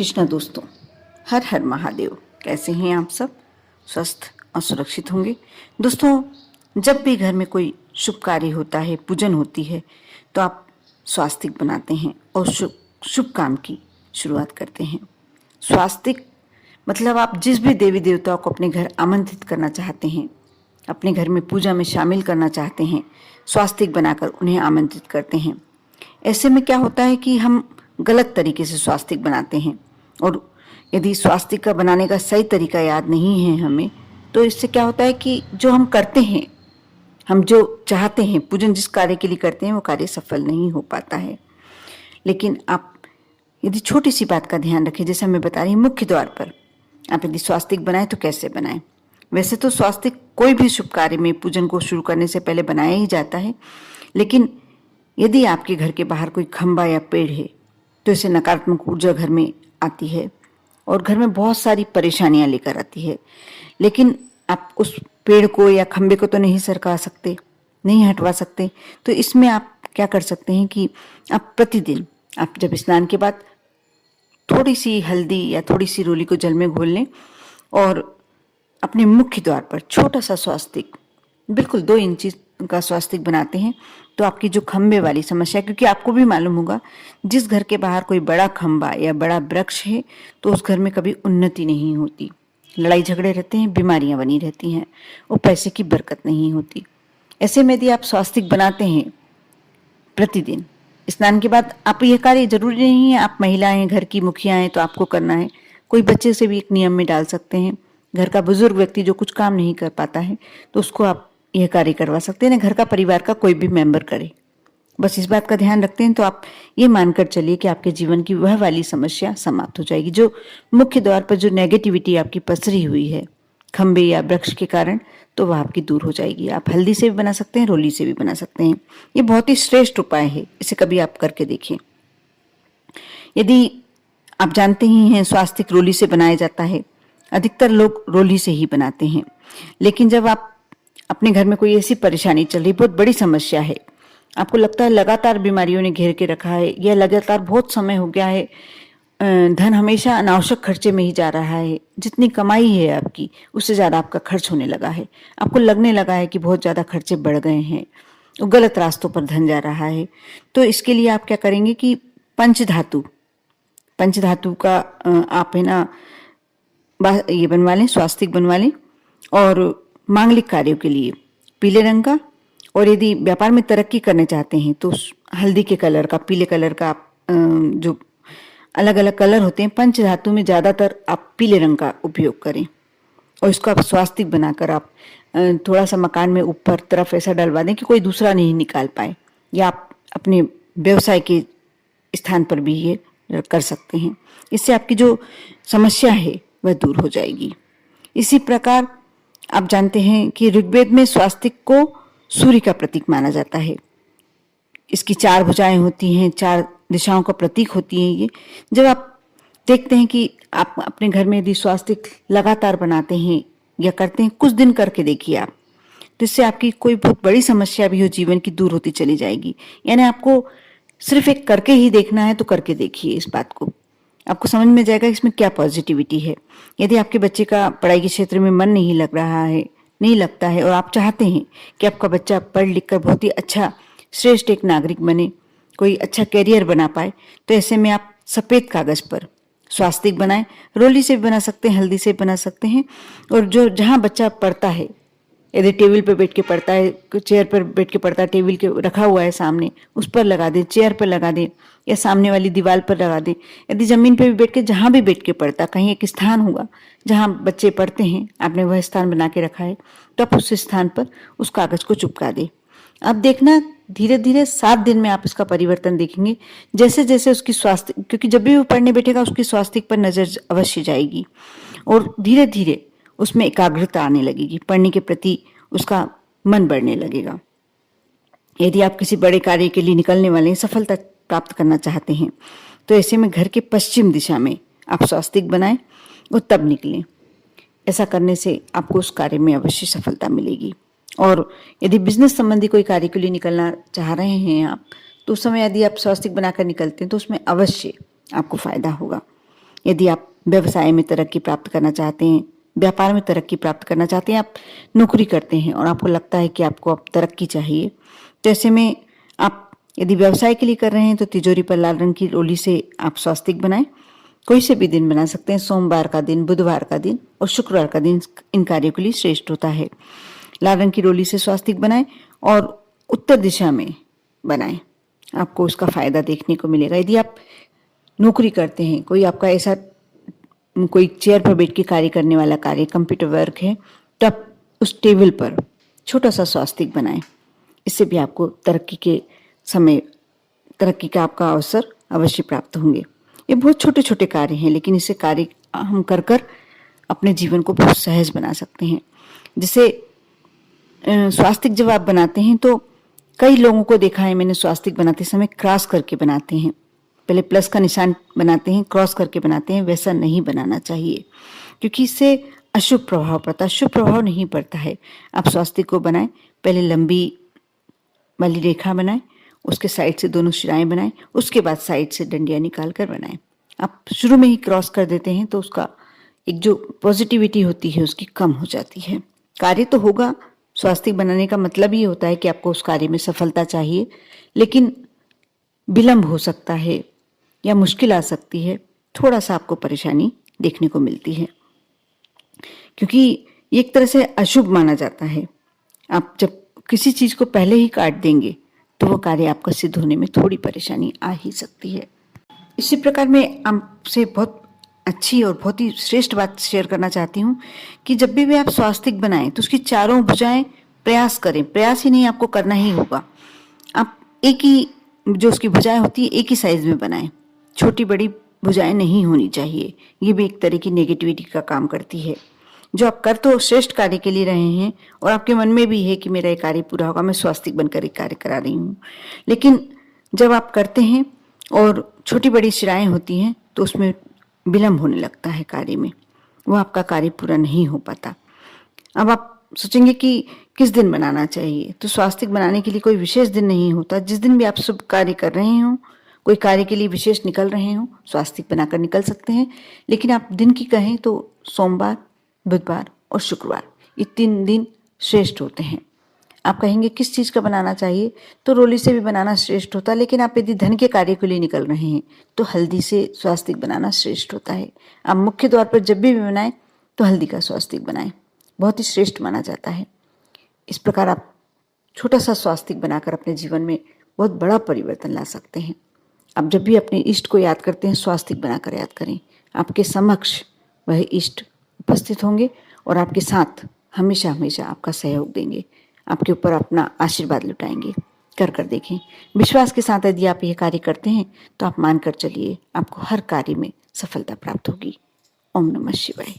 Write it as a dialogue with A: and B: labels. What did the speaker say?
A: कृष्ण दोस्तों, हर हर महादेव। कैसे हैं आप सब? स्वस्थ और सुरक्षित होंगे। दोस्तों, जब भी घर में कोई शुभ कार्य होता है, पूजन होती है, तो आप स्वास्तिक बनाते हैं और शुभ काम की शुरुआत करते हैं। स्वास्तिक मतलब आप जिस भी देवी देवताओं को अपने घर आमंत्रित करना चाहते हैं, अपने घर में पूजा में शामिल करना चाहते हैं, स्वास्तिक बनाकर उन्हें आमंत्रित करते हैं। ऐसे में क्या होता है कि हम गलत तरीके से स्वास्तिक बनाते हैं, और यदि स्वास्तिक का बनाने का सही तरीका याद नहीं है हमें, तो इससे क्या होता है कि जो हम करते हैं, हम जो चाहते हैं, पूजन जिस कार्य के लिए करते हैं, वो कार्य सफल नहीं हो पाता है। लेकिन आप यदि छोटी सी बात का ध्यान रखें, जैसे मैं बता रही हूँ, मुख्य द्वार पर आप यदि स्वास्तिक बनाएं तो कैसे बनाएं। वैसे तो स्वास्तिक कोई भी शुभ कार्य में पूजन को शुरू करने से पहले बनाया ही जाता है, लेकिन यदि आपके घर के बाहर कोई खंबा या पेड़ है तो इससे नकारात्मक ऊर्जा घर में आती है और घर में बहुत सारी परेशानियां लेकर आती है। लेकिन आप उस पेड़ को या खंबे को तो नहीं सरका सकते, नहीं हटवा सकते। तो इसमें आप क्या कर सकते हैं कि आप प्रतिदिन, आप जब स्नान के बाद थोड़ी सी हल्दी या थोड़ी सी रोली को जल में घोल लें और अपने मुख्य द्वार पर छोटा सा स्वास्तिक, बिल्कुल 2 इंची का स्वास्तिक बनाते हैं, तो आपकी जो खंबे वाली समस्या, क्योंकि आपको भी मालूम होगा, जिस घर के बाहर कोई बड़ा खंबा या बड़ा वृक्ष है तो उस घर में कभी उन्नति नहीं होती, लड़ाई झगड़े रहते हैं, बीमारियां बनी रहती हैं और पैसे की बरकत नहीं होती। ऐसे में यदि आप स्वास्तिक बनाते हैं प्रतिदिन स्नान के बाद, आप ये कार्य जरूरी नहीं है आप महिलाएं हैं, घर की मुखिया हैं तो आपको करना है, कोई बच्चे से भी एक नियम में डाल सकते हैं। घर का बुजुर्ग व्यक्ति जो कुछ काम नहीं कर पाता है तो उसको आप यह कार्य करवा सकते हैं, घर का परिवार का कोई भी मेंबर करे। बस इस बात का ध्यान रखते हैं तो आप ये मानकर चलिए कि आपके जीवन की वह वाली समस्या समाप्त हो जाएगी, जो मुख्य द्वार पर जो नेगेटिविटी आपकी पसरी हुई है खंबे या वृक्ष के कारण, तो वह आपकी दूर हो जाएगी। आप हल्दी से भी बना सकते हैं, रोली से भी बना सकते हैं। ये बहुत ही श्रेष्ठ उपाय है, इसे कभी आप करके देखिए। यदि आप जानते ही हैं स्वास्तिक रोली से बनाया जाता है, अधिकतर लोग रोली से ही बनाते हैं। लेकिन जब आप अपने घर में कोई ऐसी परेशानी चल रही, बहुत बड़ी समस्या है, आपको लगता है लगातार बीमारियों ने घेर के रखा है या लगातार बहुत समय हो गया है, धन हमेशा अनावश्यक खर्चे में ही जा रहा है, जितनी कमाई है आपकी उससे ज़्यादा आपका खर्च होने लगा है, आपको लगने लगा है कि बहुत ज़्यादा खर्चे बढ़ गए हैं, गलत रास्तों पर धन जा रहा है, तो इसके लिए आप क्या करेंगे कि पंचधातु का आप है ना ये बनवा लें, स्वास्तिक बनवा लें। और मांगलिक कार्यों के लिए पीले रंग का, और यदि व्यापार में तरक्की करना चाहते हैं तो हल्दी के कलर का, पीले कलर का, जो अलग अलग कलर होते हैं पंचधातु में, ज़्यादातर आप पीले रंग का उपयोग करें और इसको आप स्वास्तिक बनाकर आप थोड़ा सा मकान में ऊपर तरफ ऐसा डलवा दें कि कोई दूसरा नहीं निकाल पाए, या आप अपने व्यवसाय के स्थान पर भी ये कर सकते हैं। इससे आपकी जो समस्या है वह दूर हो जाएगी। इसी प्रकार आप जानते हैं कि ऋग्वेद में स्वास्तिक को सूर्य का प्रतीक माना जाता है। इसकी 4 भुजाएं होती हैं, 4 दिशाओं का प्रतीक होती हैं ये। जब आप देखते हैं कि आप अपने घर में यदि स्वास्तिक लगातार बनाते हैं या करते हैं, कुछ दिन करके देखिए आप, तो इससे आपकी कोई बहुत बड़ी समस्या भी हो जीवन की दूर होती चली जाएगी। यानी आपको सिर्फ एक करके ही देखना है, तो करके देखिए इस बात को, आपको समझ में जाएगा इसमें क्या पॉजिटिविटी है। यदि आपके बच्चे का पढ़ाई के क्षेत्र में मन नहीं लग रहा है, नहीं लगता है, और आप चाहते हैं कि आपका बच्चा पढ़ लिख कर बहुत ही अच्छा श्रेष्ठ एक नागरिक बने, कोई अच्छा कैरियर बना पाए, तो ऐसे में आप सफ़ेद कागज पर स्वास्तिक बनाएं। रोली से भी बना सकते हैं, हल्दी से भी बना सकते हैं। और जो जहाँ बच्चा पढ़ता है, यदि टेबल पर बैठ के पढ़ता है, चेयर पर बैठ के पढ़ता है, टेबल के रखा हुआ है सामने, उस पर लगा दें, चेयर पर लगा दें या सामने वाली दीवार पर लगा दें। यदि ज़मीन पर भी बैठ के, जहाँ भी बैठ के पढ़ता, कहीं एक स्थान होगा जहाँ बच्चे पढ़ते हैं, आपने वह स्थान बना के रखा है, तो आप उस स्थान पर उस कागज़ को चिपका दें। अब देखना धीरे धीरे 7 दिन में आप इसका परिवर्तन देखेंगे। जैसे जैसे उसकी स्वास्थ्य, क्योंकि जब भी वो पढ़ने बैठेगा उसकी स्वास्थ्य पर नज़र अवश्य जाएगी और धीरे धीरे उसमें एकाग्रता आने लगेगी, पढ़ने के प्रति उसका मन बढ़ने लगेगा। यदि आप किसी बड़े कार्य के लिए निकलने वाले हैं, सफलता प्राप्त करना चाहते हैं, तो ऐसे में घर के पश्चिम दिशा में आप स्वास्तिक बनाएं और तब निकलें। ऐसा करने से आपको उस कार्य में अवश्य सफलता मिलेगी। और यदि बिजनेस संबंधी कोई कार्य के लिए निकलना चाह रहे हैं आप, तो उस समय यदि आप स्वास्तिक बनाकर निकलते हैं तो उसमें अवश्य आपको फायदा होगा। यदि आप व्यवसाय में तरक्की प्राप्त करना चाहते हैं, व्यापार में तरक्की प्राप्त करना चाहते हैं, आप नौकरी करते हैं और आपको लगता है कि आपको अब तरक्की चाहिए, तो ऐसे में आप यदि व्यवसाय के लिए कर रहे हैं तो तिजोरी पर लाल रंग की रोली से आप स्वास्तिक बनाएं। कोई से भी दिन बना सकते हैं, सोमवार का दिन, बुधवार का दिन और शुक्रवार का दिन इन कार्यों के लिए श्रेष्ठ होता है। लाल रंग की रोली से स्वास्तिक बनाएं और उत्तर दिशा में बनाएं, आपको उसका फायदा देखने को मिलेगा। यदि आप नौकरी करते हैं, कोई आपका ऐसा कोई चेयर पर बैठ के कार्य करने वाला कार्य, कंप्यूटर वर्क है, तो आप उस टेबल पर छोटा सा स्वास्तिक बनाएं। इससे भी आपको तरक्की के समय तरक्की का आपका अवसर अवश्य प्राप्त होंगे। ये बहुत छोटे छोटे कार्य हैं, लेकिन इसे कार्य हम कर कर अपने जीवन को बहुत सहज बना सकते हैं। जैसे स्वास्तिक जब आप बनाते हैं तो कई लोगों को देखा है मैंने, स्वास्तिक बनाते समय क्रॉस करके बनाते हैं। पहले प्लस का निशान बनाते हैं, क्रॉस करके बनाते हैं। वैसा नहीं बनाना चाहिए, क्योंकि इससे अशुभ प्रभाव पड़ता है, शुभ प्रभाव नहीं पड़ता है। आप स्वास्तिक को बनाएं, पहले लंबी वाली रेखा बनाएं, उसके साइड से दोनों शिराएं बनाएं, उसके बाद साइड से डंडियां निकाल कर बनाएं। आप शुरू में ही क्रॉस कर देते हैं तो उसका एक जो पॉजिटिविटी होती है उसकी कम हो जाती है। कार्य तो होगा, स्वास्तिक बनाने का मतलब ये होता है कि आपको उस कार्य में सफलता चाहिए, लेकिन विलंब हो सकता है या मुश्किल आ सकती है, थोड़ा सा आपको परेशानी देखने को मिलती है, क्योंकि एक तरह से अशुभ माना जाता है। आप जब किसी चीज को पहले ही काट देंगे तो वो कार्य आपका सिद्ध होने में थोड़ी परेशानी आ ही सकती है। इसी प्रकार मैं आपसे बहुत अच्छी और बहुत ही श्रेष्ठ बात शेयर करना चाहती हूँ कि जब भी आप स्वास्तिक बनाएं तो उसकी चारों भुजाएं प्रयास करें। प्रयास ही नहीं, आपको करना ही होगा। आप एक ही जो उसकी भुजाएं होती है एक ही साइज में बनाएं, छोटी बड़ी भुजाएं नहीं होनी चाहिए। ये भी एक तरह की नेगेटिविटी का काम करती है। जो आप कर तो श्रेष्ठ कार्य के लिए रहे हैं और आपके मन में भी है कि मेरा ये कार्य पूरा होगा, मैं स्वास्तिक बनकर एक कार्य करा रही हूँ, लेकिन जब आप करते हैं और छोटी बड़ी शिराएं होती हैं तो उसमें विलंब होने लगता है कार्य में, वो आपका कार्य पूरा नहीं हो पाता। अब आप सोचेंगे कि किस दिन बनाना चाहिए, तो स्वास्तिक बनाने के लिए कोई विशेष दिन नहीं होता। जिस दिन भी आप शुभ कार्य कर रहे हो, कोई कार्य के लिए विशेष निकल रहे हो, स्वास्तिक बनाकर निकल सकते हैं। लेकिन आप दिन की कहें तो सोमवार, बुधवार और शुक्रवार, ये 3 दिन श्रेष्ठ होते हैं। आप कहेंगे किस चीज़ का बनाना चाहिए, तो रोली से भी बनाना श्रेष्ठ होता है, लेकिन आप यदि धन के कार्य के लिए निकल रहे हैं तो हल्दी से स्वास्तिक बनाना श्रेष्ठ होता है। आप मुख्य तौर पर जब भी बनाएं तो हल्दी का स्वास्तिक बनाएं, बहुत ही श्रेष्ठ माना जाता है। इस प्रकार आप छोटा सा स्वास्तिक बनाकर अपने जीवन में बहुत बड़ा परिवर्तन ला सकते हैं। आप जब भी अपने इष्ट को याद करते हैं, स्वास्तिक बनाकर याद करें। आपके समक्ष वह इष्ट उपस्थित होंगे और आपके साथ हमेशा हमेशा आपका सहयोग देंगे, आपके ऊपर अपना आशीर्वाद लुटाएंगे। कर देखें। विश्वास के साथ यदि आप यह कार्य करते हैं तो आप मानकर चलिए, आपको हर कार्य में सफलता प्राप्त होगी। ओम नमः शिवाय।